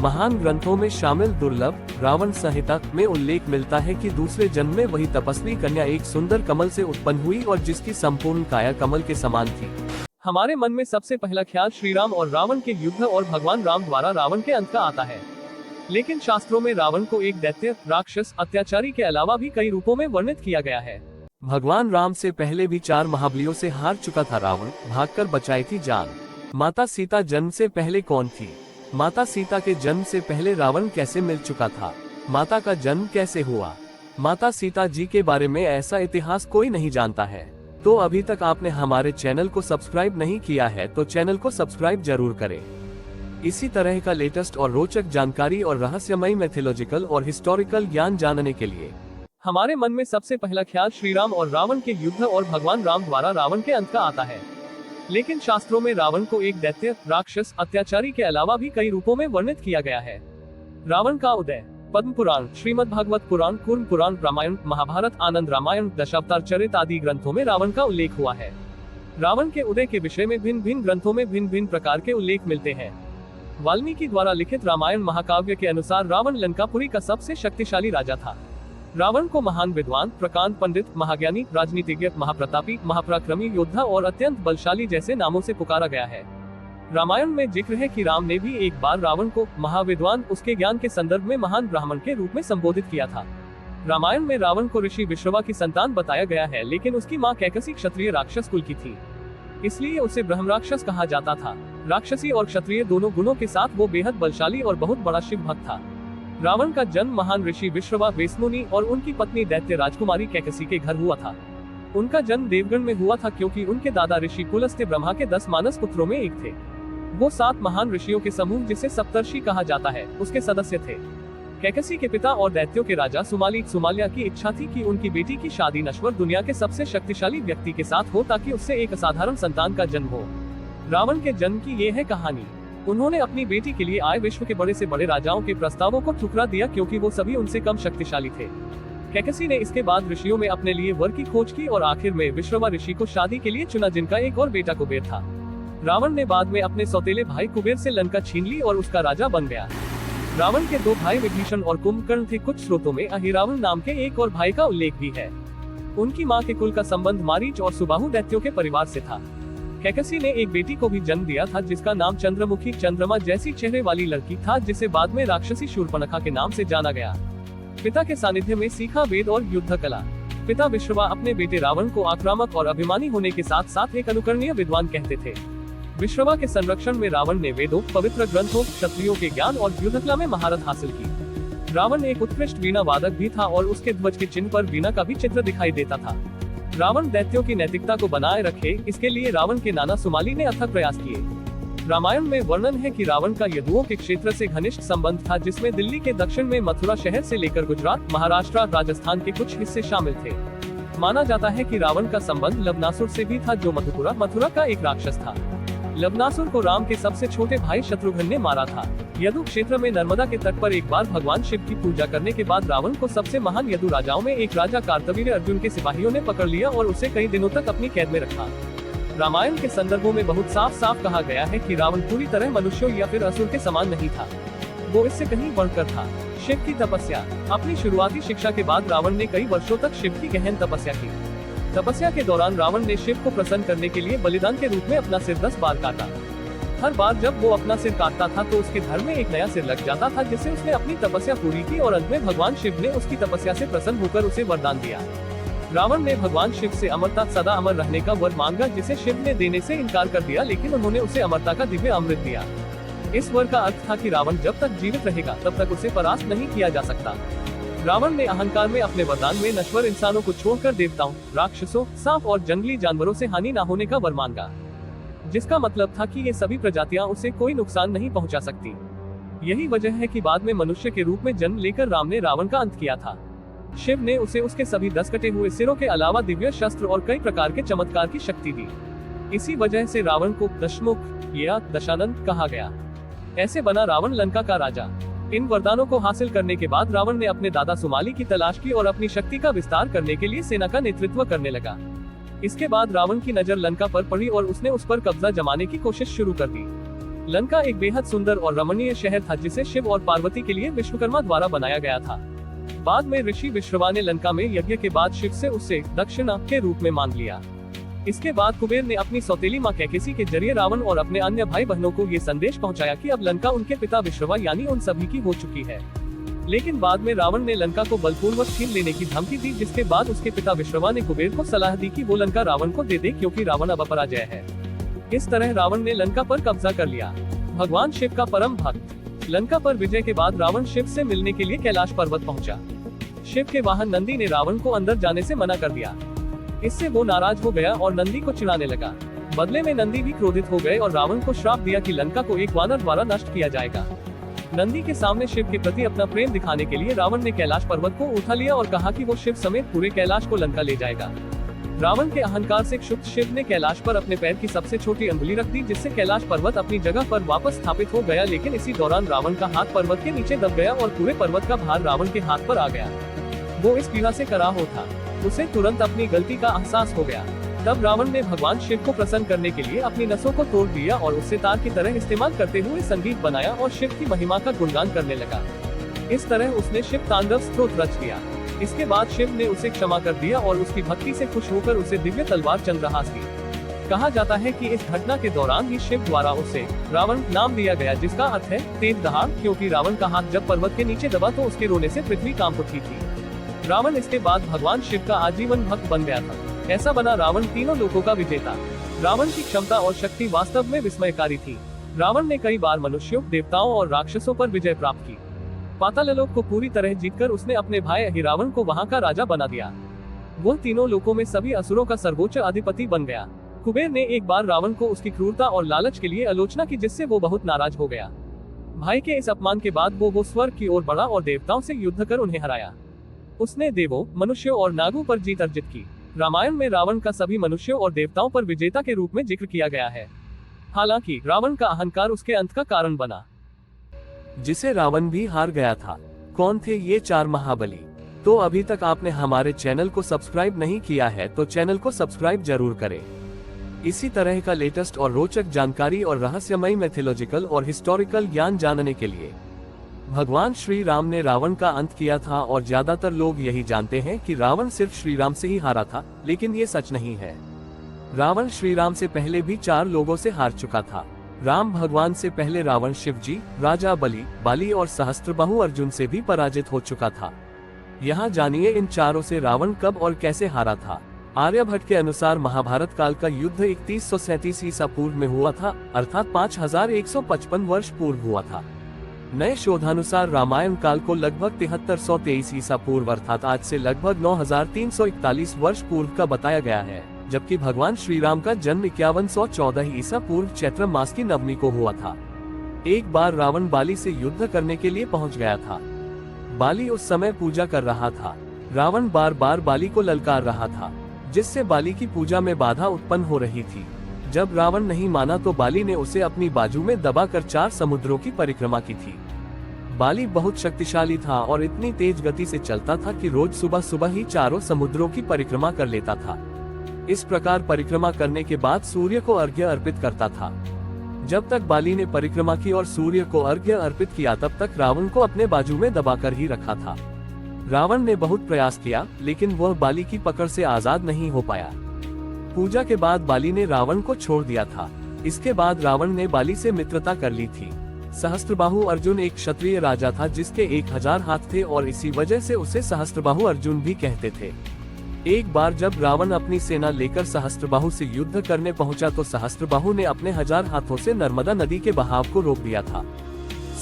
महान ग्रंथों में शामिल दुर्लभ रावण संहिता में उल्लेख मिलता है कि दूसरे जन्म में वही तपस्वी कन्या एक सुंदर कमल से उत्पन्न हुई और जिसकी संपूर्ण काया कमल के समान थी। हमारे मन में सबसे पहला ख्याल श्री राम और रावण के युद्ध और भगवान राम द्वारा रावण के अंत का आता है। लेकिन शास्त्रों में रावण को एक दैत्य, राक्षस, अत्याचारी के अलावा भी कई रूपों में वर्णित किया गया है। भगवान राम से पहले भी 4 महाबलियों से हार चुका था रावण, भागकर बचाई थी जान। माता सीता जन्म से पहले कौन थी? माता सीता के जन्म से पहले रावण कैसे मिल चुका था? माता का जन्म कैसे हुआ? माता सीता जी के बारे में ऐसा इतिहास कोई नहीं जानता है। तो अभी तक आपने हमारे चैनल को सब्सक्राइब नहीं किया है तो चैनल को सब्सक्राइब जरूर करें। इसी तरह का लेटेस्ट और रोचक जानकारी और रहस्यमय मैथोलॉजिकल और हिस्टोरिकल ज्ञान जानने के लिए हमारे मन में सबसे पहला ख्याल श्री राम और रावण के युद्ध और भगवान राम द्वारा रावण के अंत का आता है। लेकिन शास्त्रों में रावण को एक दैत्य, राक्षस, अत्याचारी के अलावा भी कई रूपों में वर्णित किया गया है। रावण का उदय पद्म पुराण, श्रीमद् भागवत पुराण, कूर्म पुराण, रामायण, महाभारत, आनंद रामायण, दशावतार चरित आदि ग्रंथों में रावण का उल्लेख हुआ है। रावण के उदय के विषय में भिन्न भिन्न ग्रंथों में भिन्न भिन्न प्रकार के उल्लेख मिलते हैं। वाल्मीकि द्वारा लिखित रामायण महाकाव्य के अनुसार रावण लंकापुरी का सबसे शक्तिशाली राजा था। रावण को महान विद्वान, प्रकांड पंडित, महाज्ञानी, राजनीतिज्ञ, महाप्रतापी, महापराक्रमी योद्धा और अत्यंत बलशाली जैसे नामों से पुकारा गया है। रामायण में जिक्र है कि राम ने भी एक बार रावण को महाविद्वान, उसके ज्ञान के संदर्भ में महान ब्राह्मण के रूप में संबोधित किया था। रामायण में रावण को ऋषि विश्रवा की संतान बताया गया है, लेकिन उसकी मां कैकसी क्षत्रिय राक्षस कुल की थी, इसलिए उसे ब्रह्मराक्षस कहा जाता था। राक्षसी और क्षत्रिय दोनों गुणों के साथ वो बेहद बलशाली और बहुत बड़ा शिव भक्त था। रावण का जन्म महान ऋषि विश्रवा, वेसमुनि और उनकी पत्नी दैत्य राजकुमारी कैकसी के घर हुआ था। उनका जन्म देवगण में हुआ था क्योंकि उनके दादा ऋषि पुलस्त्य ब्रह्मा के 10 मानस पुत्रों में एक थे। वो 7 महान ऋषियों के समूह जिसे सप्तर्षि कहा जाता है, उसके सदस्य थे। कैकसी के पिता और दैत्यों के राजा सुमाल्या की इच्छा थी कि उनकी बेटी की शादी नश्वर दुनिया के सबसे शक्तिशाली व्यक्ति के साथ हो ताकि उससे एक असाधारण संतान का जन्म हो। रावण के जन्म की ये है कहानी। उन्होंने अपनी बेटी के लिए आए विश्व के बड़े से बड़े राजाओं के प्रस्तावों को ठुकरा दिया क्योंकि वो सभी उनसे कम शक्तिशाली थे। कैकसी ने इसके बाद ऋषियों में अपने लिए वर की खोज की और आखिर में विश्रवा ऋषि को शादी के लिए चुना, जिनका एक और बेटा कुबेर था। रावण ने बाद में अपने सौतेले भाई कुबेर से लंका छीन ली और उसका राजा बन गया। रावण के 2 भाई विभीषण और कुंभकर्ण थे। कुछ स्रोतों में अहिरावण नाम के एक और भाई का उल्लेख भी है। उनकी मां के कुल का संबंध मारीच और सुबाहु दैत्यों के परिवार से था। कैकसी ने एक बेटी को भी जन्म दिया था जिसका नाम चंद्रमुखी, चंद्रमा जैसी चेहरे वाली लड़की था, जिसे बाद में राक्षसी शूर्पणखा के नाम से जाना गया। पिता के सानिध्य में सीखा वेद और युद्ध कला। पिता विश्रवा अपने बेटे रावण को आक्रामक और अभिमानी होने के साथ साथ एक अनुकरणीय विद्वान कहते थे। विश्रवा के संरक्षण में रावण ने वेदों, पवित्र ग्रंथों, क्षत्रियों के ज्ञान और युद्धकला में महारत हासिल की। रावण एक उत्कृष्ट वीणा वादक भी था और उसके ध्वज के चिन्ह पर वीणा का भी चित्र दिखाई देता था। रावण दैत्यों की नैतिकता को बनाए रखे, इसके लिए रावण के नाना सुमाली ने अथक प्रयास किए। रामायण में वर्णन है कि रावण का यदुओं के क्षेत्र से घनिष्ठ संबंध था, जिसमें दिल्ली के दक्षिण में मथुरा शहर से लेकर गुजरात, महाराष्ट्र, राजस्थान के कुछ हिस्से शामिल थे। माना जाता है कि रावण का संबंध लवनासुर से भी था, जो मथुरा का एक राक्षस था। लवनासुर को राम के सबसे छोटे भाई शत्रुघ्न ने मारा था। यदु क्षेत्र में नर्मदा के तट पर एक बार भगवान शिव की पूजा करने के बाद रावण को सबसे महान यदु राजाओं में एक राजा कार्तवीर्य अर्जुन के सिपाहियों ने पकड़ लिया और उसे कई दिनों तक अपनी कैद में रखा। रामायण के संदर्भों में बहुत साफ साफ कहा गया है कि रावण पूरी तरह मनुष्यों या फिर असुर के समान नहीं था, वो इससे कहीं बढ़कर था। शिव की तपस्या। अपनी शुरुआती शिक्षा के बाद रावण ने कई वर्षों तक शिव की गहन तपस्या की। तपस्या के दौरान रावण ने शिव को प्रसन्न करने के लिए बलिदान के रूप में अपना सिर 10 बार काटा। हर बार जब वो अपना सिर काटता था तो उसके धड़ में एक नया सिर लग जाता था, जिससे उसने अपनी तपस्या पूरी की और अंत में भगवान शिव ने उसकी तपस्या से प्रसन्न होकर उसे वरदान दिया। रावण ने भगवान शिव से अमरता, सदा अमर रहने का वर मांगा, जिसे शिव ने देने से इनकार कर दिया, लेकिन उन्होंने उसे अमरता का दिव्य अमृत दिया। इस वर का अर्थ था कि रावण जब तक जीवित रहेगा तब तक उसे परास्त नहीं किया जा सकता। रावण ने अहंकार में अपने वरदान में नश्वर इंसानों को छोड़कर देवताओं, राक्षसों, सांप और जंगली जानवरों से हानि न होने का वर मांगा, जिसका मतलब था कि ये सभी प्रजातियां उसे कोई नुकसान नहीं पहुंचा सकती। यही वजह है कि बाद में मनुष्य के रूप में जन्म लेकर राम ने रावण का अंत किया था। शिव ने उसे उसके सभी 10 कटे हुए सिरों के अलावा दिव्य शस्त्र और कई प्रकार के चमत्कार की शक्ति दी। इसी वजह से रावण को दशमुख या दशानंद कहा गया। ऐसे बना रावण लंका का राजा। इन वरदानों को हासिल करने के बाद रावण ने अपने दादा सुमाली की तलाश की और अपनी शक्ति का विस्तार करने के लिए सेना का नेतृत्व करने लगा। इसके बाद रावण की नजर लंका पर पड़ी और उसने उस पर कब्जा जमाने की कोशिश शुरू कर दी। लंका एक बेहद सुंदर और रमणीय शहर था जिसे शिव और पार्वती के लिए विश्वकर्मा द्वारा बनाया गया था। बाद में ऋषि विश्रवा ने लंका में यज्ञ के बाद शिव से उसे दक्षिणा के रूप में मांग लिया। इसके बाद कुबेर ने अपनी सौतेली मां कैकेसी के जरिए रावण और अपने अन्य भाई बहनों को ये संदेश पहुंचाया कि अब लंका उनके पिता विश्रवा यानी उन सभी की हो चुकी है। लेकिन बाद में रावण ने लंका को बलपूर्वक छीन लेने की धमकी दी, जिसके बाद उसके पिता विश्रवा ने कुबेर को सलाह दी कि वो लंका रावण को दे दे क्योंकि रावण अब अपराजय है। इस तरह रावण ने लंका पर कब्जा कर लिया। भगवान शिव का परम भक्त। लंका पर विजय के बाद रावण शिव से मिलने के लिए कैलाश पर्वत पहुंचा। शिव के वाहन नंदी ने रावण को अंदर जाने से मना कर दिया। इससे वो नाराज हो गया और नंदी को चिढ़ाने लगा। बदले में नंदी भी क्रोधित हो गए और रावण को श्राप दिया कि लंका को एक वानर द्वारा नष्ट किया जाएगा। नंदी के सामने शिव के प्रति अपना प्रेम दिखाने के लिए रावण ने कैलाश पर्वत को उठा लिया और कहा कि वो शिव समेत पूरे कैलाश को लंका ले जाएगा। रावण के अहंकार से क्षुब्ध शिव ने कैलाश पर अपने पैर की सबसे छोटी अंगुली रख दी, जिससे कैलाश पर्वत अपनी जगह पर वापस स्थापित हो गया। लेकिन इसी दौरान रावण का हाथ पर्वत के नीचे दब गया और पूरे पर्वत का भार रावण के हाथ पर आ गया। वो इस पीड़ा से कराह था। उसे तुरंत अपनी गलती का एहसास हो गया। तब रावण ने भगवान शिव को प्रसन्न करने के लिए अपनी नसों को तोड़ दिया और उससे तार की तरह इस्तेमाल करते हुए संगीत बनाया और शिव की महिमा का गुणगान करने लगा। इस तरह उसने शिव तांडव स्तोत्र रच दिया। इसके बाद शिव ने उसे क्षमा कर दिया और उसकी भक्ति से खुश होकर उसे दिव्य तलवार चंद्रहास दी। कहा जाता है कि इस घटना के दौरान ही शिव द्वारा उसे रावण नाम दिया गया, जिसका अर्थ है तेज दहाड़, क्योंकि रावण का हाथ जब पर्वत के नीचे दबा तो उसके रोने से पृथ्वी कांप उठी थी। रावण इसके बाद भगवान शिव का आजीवन भक्त बन गया था। ऐसा बना रावण तीनों लोकों का विजेता। रावण की क्षमता और शक्ति वास्तव में विस्मयकारी थी। रावण ने कई बार मनुष्यों, देवताओं और राक्षसों पर विजय प्राप्त की। पाताललोक को पूरी तरह जीतकर उसने अपने भाई अहिरावण को वहां का राजा बना दिया। वो तीनों लोकों में सभी असुरों का सर्वोच्च अधिपति बन गया। कुबेर ने एक बार रावण को उसकी क्रूरता और लालच के लिए आलोचना की, जिससे वो बहुत नाराज हो गया। भाई के इस अपमान के बाद वो स्वर्ग की ओर बढ़ा और देवताओं से युद्ध कर उन्हें हराया। उसने देवों, मनुष्यों और नागों पर जीत अर्जित की। रामायण में रावण का सभी मनुष्यों और देवताओं पर विजेता के रूप में जिक्र किया गया है। हालांकि रावण का अहंकार उसके अंत का कारण बना, जिसे रावण भी हार गया था। कौन थे ये 4 महाबली? तो अभी तक आपने हमारे चैनल को सब्सक्राइब नहीं किया है तो चैनल को सब्सक्राइब जरूर करें। इसी तरह का लेटेस्ट और रोचक जानकारी और रहस्यमय मैथोलॉजिकल और हिस्टोरिकल ज्ञान जानने के लिए भगवान श्री राम ने रावण का अंत किया था, और ज्यादातर लोग यही जानते हैं कि रावण सिर्फ श्री राम से ही हारा था, लेकिन ये सच नहीं है। रावण श्री राम से पहले भी 4 लोगों से हार चुका था। राम भगवान से पहले रावण शिव जी, राजा बलि, बाली और सहस्त्रबाहु अर्जुन से भी पराजित हो चुका था। यहाँ जानिए इन चारों से रावण कब और कैसे हारा था। आर्यभट्ट के अनुसार महाभारत काल का युद्ध 3137 ईसा पूर्व में हुआ था, अर्थात 5155 वर्ष पूर्व हुआ था। नए शोधानुसार रामायण काल को लगभग 7323 ईसा पूर्व अर्थात आज से लगभग 9341 वर्ष पूर्व का बताया गया है, जबकि भगवान श्री राम का जन्म 5114 ईसा पूर्व चैत्र मास की नवमी को हुआ था। एक बार रावण बाली से युद्ध करने के लिए पहुंच गया था। बाली उस समय पूजा कर रहा था। रावण बार बार बाली को ललकार रहा था, जिससे बाली की पूजा में बाधा उत्पन्न हो रही थी। जब रावण नहीं माना तो बाली ने उसे अपनी बाजू में दबाकर 4 समुद्रों की परिक्रमा की थी। बाली बहुत शक्तिशाली था और इतनी तेज गति से चलता था कि रोज सुबह सुबह ही 4 समुद्रों की परिक्रमा कर लेता था। इस प्रकार परिक्रमा करने के बाद सूर्य को अर्घ्य अर्पित करता था। जब तक बाली ने परिक्रमा की और सूर्य को अर्घ्य अर्पित किया, तब तक रावण को अपने बाजू में दबाकर ही रखा था। रावण ने बहुत प्रयास किया, लेकिन वह बाली की पकड़ से आजाद नहीं हो पाया। पूजा के बाद बाली ने रावण को छोड़ दिया था। इसके बाद रावण ने बाली से मित्रता कर ली थी। सहस्त्रबाहु अर्जुन एक क्षत्रिय राजा था जिसके 1000 हाथ थे और इसी वजह से उसे सहस्त्रबाहु अर्जुन भी कहते थे। एक बार जब रावण अपनी सेना लेकर सहस्त्रबाहु से युद्ध करने पहुंचा तो सहस्त्रबाहु ने अपने 1000 हाथों से नर्मदा नदी के बहाव को रोक दिया था।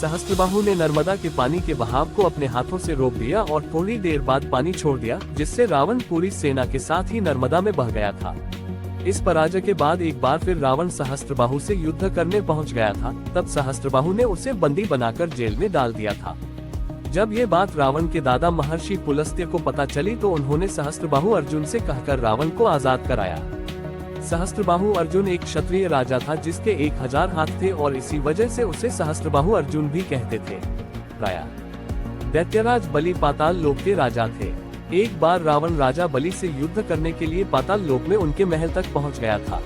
सहस्त्रबाहु ने नर्मदा के पानी के बहाव को अपने हाथों से रोक दिया और थोड़ी देर बाद पानी छोड़ दिया, जिससे रावण पूरी सेना के साथ ही नर्मदा में बह गया था। इस पराजय के बाद एक बार फिर रावण सहस्त्रबाहु से युद्ध करने पहुंच गया था। तब सहस्त्रबाहु ने उसे बंदी बनाकर जेल में डाल दिया था। जब ये बात रावण के दादा महर्षि पुलस्त्य को पता चली तो उन्होंने सहस्त्रबाहु अर्जुन से कहकर रावण को आजाद कराया। सहस्त्रबाहु अर्जुन एक क्षत्रिय राजा था जिसके 1000 हाथ थे और इसी वजह से उसे सहस्त्रबाहु अर्जुन भी कहते थे। दैत्यराज बलि पाताल लोक के राजा थे। एक बार रावण राजा बलि से युद्ध करने के लिए पाताल लोक में उनके महल तक पहुंच गया था।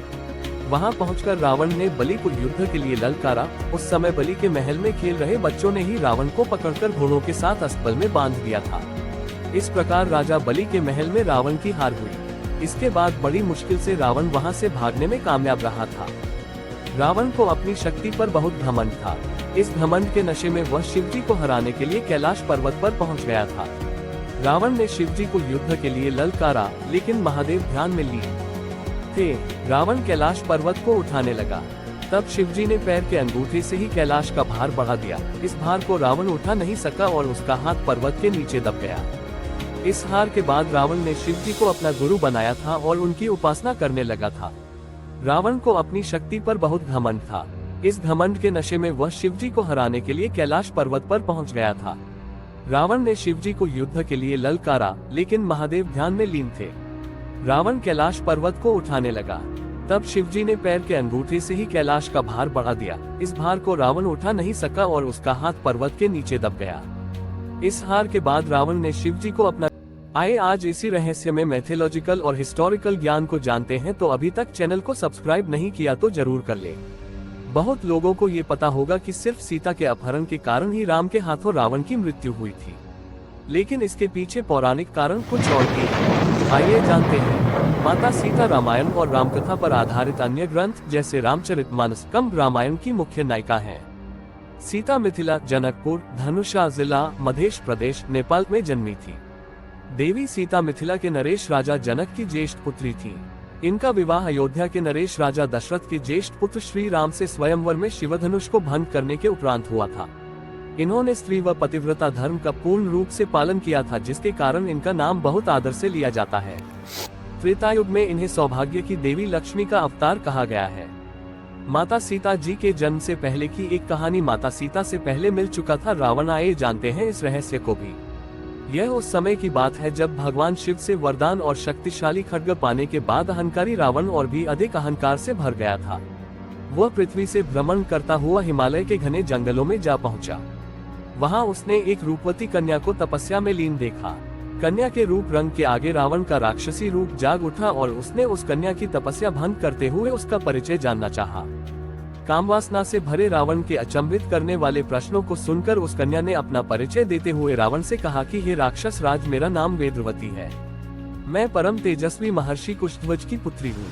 वहां पहुंचकर रावण ने बलि को युद्ध के लिए ललकारा। उस समय बलि के महल में खेल रहे बच्चों ने ही रावण को पकड़कर घोड़ों के साथ अस्तबल में बांध दिया था। इस प्रकार राजा बलि के महल में रावण की हार हुई। इसके बाद बड़ी मुश्किल से रावण वहां से भागने में कामयाब रहा था। रावण को अपनी शक्ति पर बहुत घमंड था। इस घमंड के नशे में वह शिवजी को हराने के लिए कैलाश पर्वत पर पहुंच गया था। रावण ने शिवजी को युद्ध के लिए ललकारा, लेकिन महादेव ध्यान में लीन थे। रावण कैलाश पर्वत को उठाने लगा। तब शिवजी ने पैर के अंगूठे से ही कैलाश का भार बढ़ा दिया। इस भार को रावण उठा नहीं सका और उसका हाथ पर्वत के नीचे दब गया। इस हार के बाद रावण ने शिवजी को अपना गुरु बनाया था और उनकी उपासना करने लगा था। रावण को अपनी शक्ति पर बहुत घमंड था। इस घमंड के नशे में वह शिवजी को हराने के लिए कैलाश पर्वत पर पहुंच गया था। रावण ने शिवजी को युद्ध के लिए ललकारा, लेकिन महादेव ध्यान में लीन थे। रावण कैलाश पर्वत को उठाने लगा। तब शिवजी ने पैर के अंगूठे से ही कैलाश का भार बढ़ा दिया। इस भार को रावण उठा नहीं सका और उसका हाथ पर्वत के नीचे दब गया। इस हार के बाद रावण ने शिवजी को अपना आइए आज इसी रहस्य में मैथोलॉजिकल और हिस्टोरिकल ज्ञान को जानते हैं। तो अभी तक चैनल को सब्सक्राइब नहीं किया तो जरूर कर ले। बहुत लोगों को ये पता होगा कि सिर्फ सीता के अपहरण के कारण ही राम के हाथों रावण की मृत्यु हुई थी, लेकिन इसके पीछे पौराणिक कारण कुछ और भी है। आइए जानते हैं। माता सीता रामायण और रामकथा पर आधारित अन्य ग्रंथ जैसे रामचरितमानस कंब रामायण की मुख्य नायिका है। सीता मिथिला जनकपुर धनुषा जिला मध्य प्रदेश नेपाल में जन्मी थी। देवी सीता मिथिला के नरेश राजा जनक की ज्येष्ठ पुत्री थी। इनका विवाह अयोध्या के नरेश राजा दशरथ के ज्येष्ठ पुत्र श्री राम से स्वयंवर में शिवधनुष को भंग करने के उपरांत हुआ था। इन्होंने स्त्री व पतिव्रता धर्म का पूर्ण रूप से पालन किया था, जिसके कारण इनका नाम बहुत आदर से लिया जाता है। त्रेतायुग में इन्हें सौभाग्य की देवी लक्ष्मी का अवतार कहा गया है। माता सीता जी के जन्म से पहले की एक कहानी माता सीता से पहले मिल चुका था रावण। आइए जानते हैं इस रहस्य को भी। यह उस समय की बात है जब भगवान शिव से वरदान और शक्तिशाली खड्ग पाने के बाद अहंकारी रावण और भी अधिक अहंकार से भर गया था। वह पृथ्वी से भ्रमण करता हुआ हिमालय के घने जंगलों में जा पहुंचा। वहां उसने एक रूपवती कन्या को तपस्या में लीन देखा। कन्या के रूप रंग के आगे रावण का राक्षसी रूप जाग उठा और उसने उस कन्या की तपस्या भंग करते हुए उसका परिचय जानना चाहा। कामवासना से भरे रावण के अचंभित करने वाले प्रश्नों को सुनकर उस कन्या ने अपना परिचय देते हुए रावण से कहा कि हे राक्षस राज, मेरा नाम वेदवती है। मैं परम तेजस्वी महर्षि कुशध्वज की पुत्री हूँ।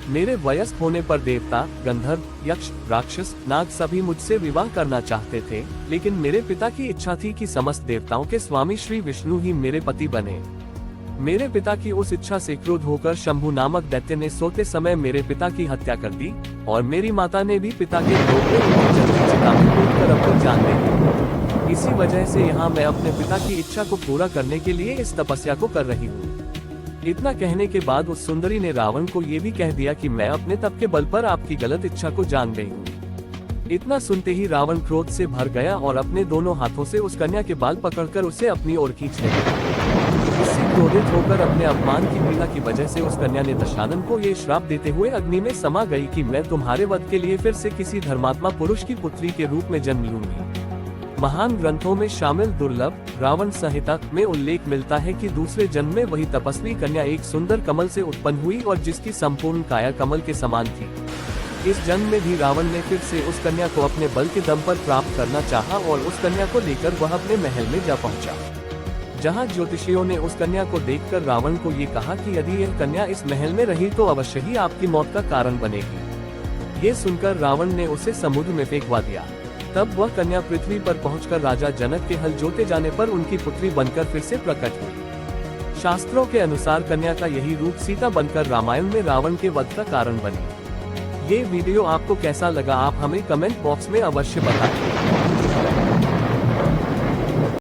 मेरे वयस्क होने पर देवता, गंधर्व, यक्ष, राक्षस, नाग सभी मुझसे विवाह करना चाहते थे, लेकिन मेरे पिता की इच्छा थी कि समस्त देवताओं के स्वामी श्री विष्णु ही मेरे पति बने। मेरे पिता की उस इच्छा से क्रोध होकर शंभु नामक दैत्य ने सोते समय मेरे पिता की हत्या कर दी और मेरी माता ने भी पिता के क्रोध में उनकी जलती चिता में कूदकर अपनी जान दे दी। इसी वजह से यहाँ मैं अपने पिता की इच्छा को पूरा करने के लिए इस तपस्या को कर रही हूँ। इतना कहने के बाद उस सुंदरी ने रावण को ये भी कह दिया कि मैं अपने तप के बल पर आपकी गलत इच्छा को जान गई हूँ। इतना सुनते ही रावण क्रोध से भर गया और अपने दोनों हाथों से उस कन्या के बाल पकड़कर उसे अपनी ओर खींच लिया। इससे क्रोधित होकर अपने अपमान की पीड़ा की वजह से उस कन्या ने दशानन को ये श्राप देते हुए अग्नि में समा गई कि मैं तुम्हारे वध के लिए फिर से किसी धर्मात्मा पुरुष की पुत्री के रूप में जन्म लूंगी। महान ग्रंथों में शामिल दुर्लभ रावण संहिता में उल्लेख मिलता है कि दूसरे जन्म में वही तपस्वी कन्या एक सुंदर कमल से उत्पन्न हुई और जिसकी संपूर्ण काया कमल के समान थी। इस जन्म में भी रावण ने फिर से उस कन्या को अपने बल के दम पर प्राप्त करना चाहा और उस कन्या को लेकर वह अपने महल में जा पहुंचा। जहां ज्योतिषियों ने उस कन्या को देखकर रावण को ये कहा कि यदि यह कन्या इस महल में रही तो अवश्य ही आपकी मौत का कारण बनेगी। ये सुनकर रावण ने उसे समुद्र में फेंकवा दिया। तब वह कन्या पृथ्वी पर पहुंचकर राजा जनक के हल जोते जाने पर उनकी पुत्री बनकर फिर से प्रकट हुई। शास्त्रों के अनुसार कन्या का यही रूप सीता बनकर रामायण में रावण के वध का कारण बनी। ये वीडियो आपको कैसा लगा आप हमें कमेंट बॉक्स में अवश्य बताएं।